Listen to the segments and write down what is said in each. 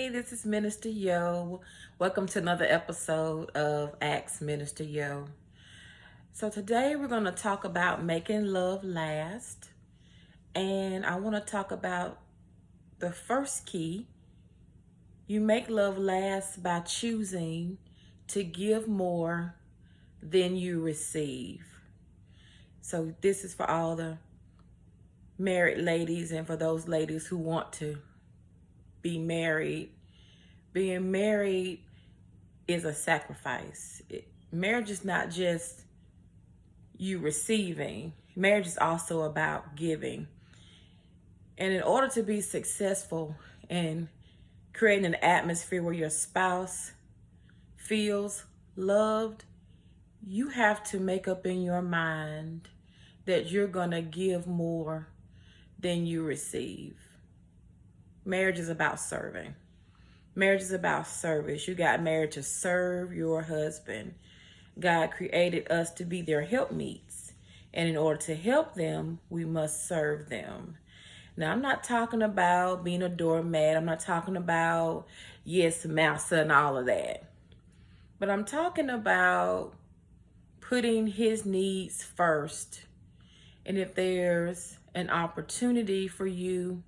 Hey, this is Minister Yo. Welcome to another episode of Ask Minister Yo. So today we're going to talk about making love last. And I want to talk about the first key. You make love last by choosing to give more than you receive. So this is for all the married ladies and for those ladies who want to be married. Being married is a sacrifice. Marriage is not just you receiving. Marriage is also about giving. And in order to be successful in creating an atmosphere where your spouse feels loved, you have to make up in your mind that you're going to give more than you receive. Marriage is about serving. Marriage is about service. You got married to serve your husband. God created us to be their helpmeets. And in order to help them, we must serve them. Now, I'm not talking about being a doormat. I'm not talking about yes, massa and all of that. But I'm talking about putting his needs first. And if there's an opportunity for you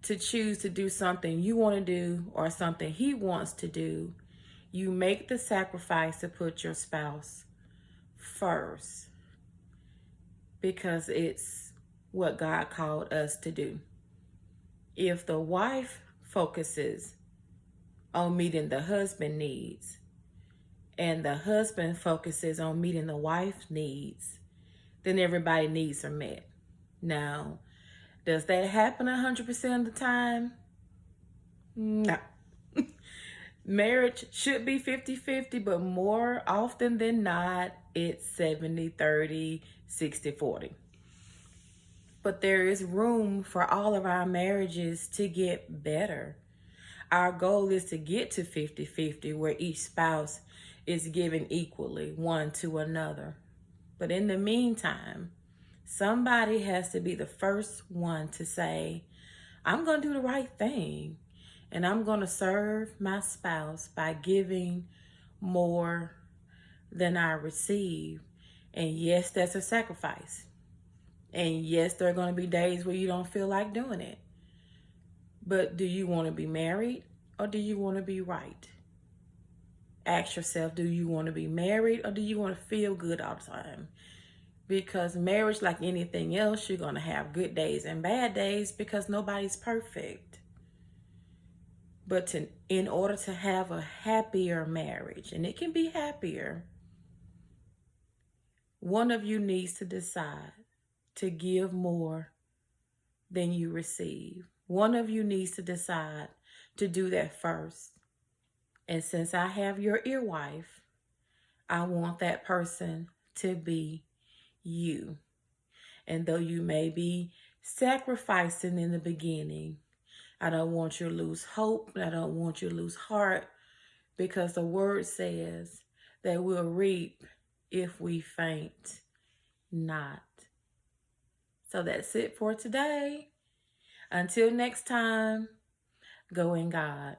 to choose to do something you want to do or something he wants to do, you make the sacrifice to put your spouse first because it's what God called us to do. If the wife focuses on meeting the husband needs and the husband focuses on meeting the wife's needs, then everybody's needs are met. Now, does that happen 100% of the time? No. Marriage should be 50-50, but more often than not, it's 70-30, 60-40. But there is room for all of our marriages to get better. Our goal is to get to 50-50, where each spouse is giving equally one to another. But in the meantime, somebody has to be the first one to say, I'm going to do the right thing. And I'm going to serve my spouse by giving more than I receive. And yes, that's a sacrifice. And yes, there are going to be days where you don't feel like doing it. But do you want to be married or do you want to be right? Ask yourself, do you want to be married or do you want to feel good all the time? Because marriage, like anything else, you're going to have good days and bad days because nobody's perfect. But in order to have a happier marriage, and it can be happier, one of you needs to decide to give more than you receive. One of you needs to decide to do that first. And since I have your earwife, I want that person to be you. And though you may be sacrificing in the beginning, I don't want you to lose hope. I don't want you to lose heart, because the word says that we'll reap if we faint not. So that's it for today. Until next time, go in God.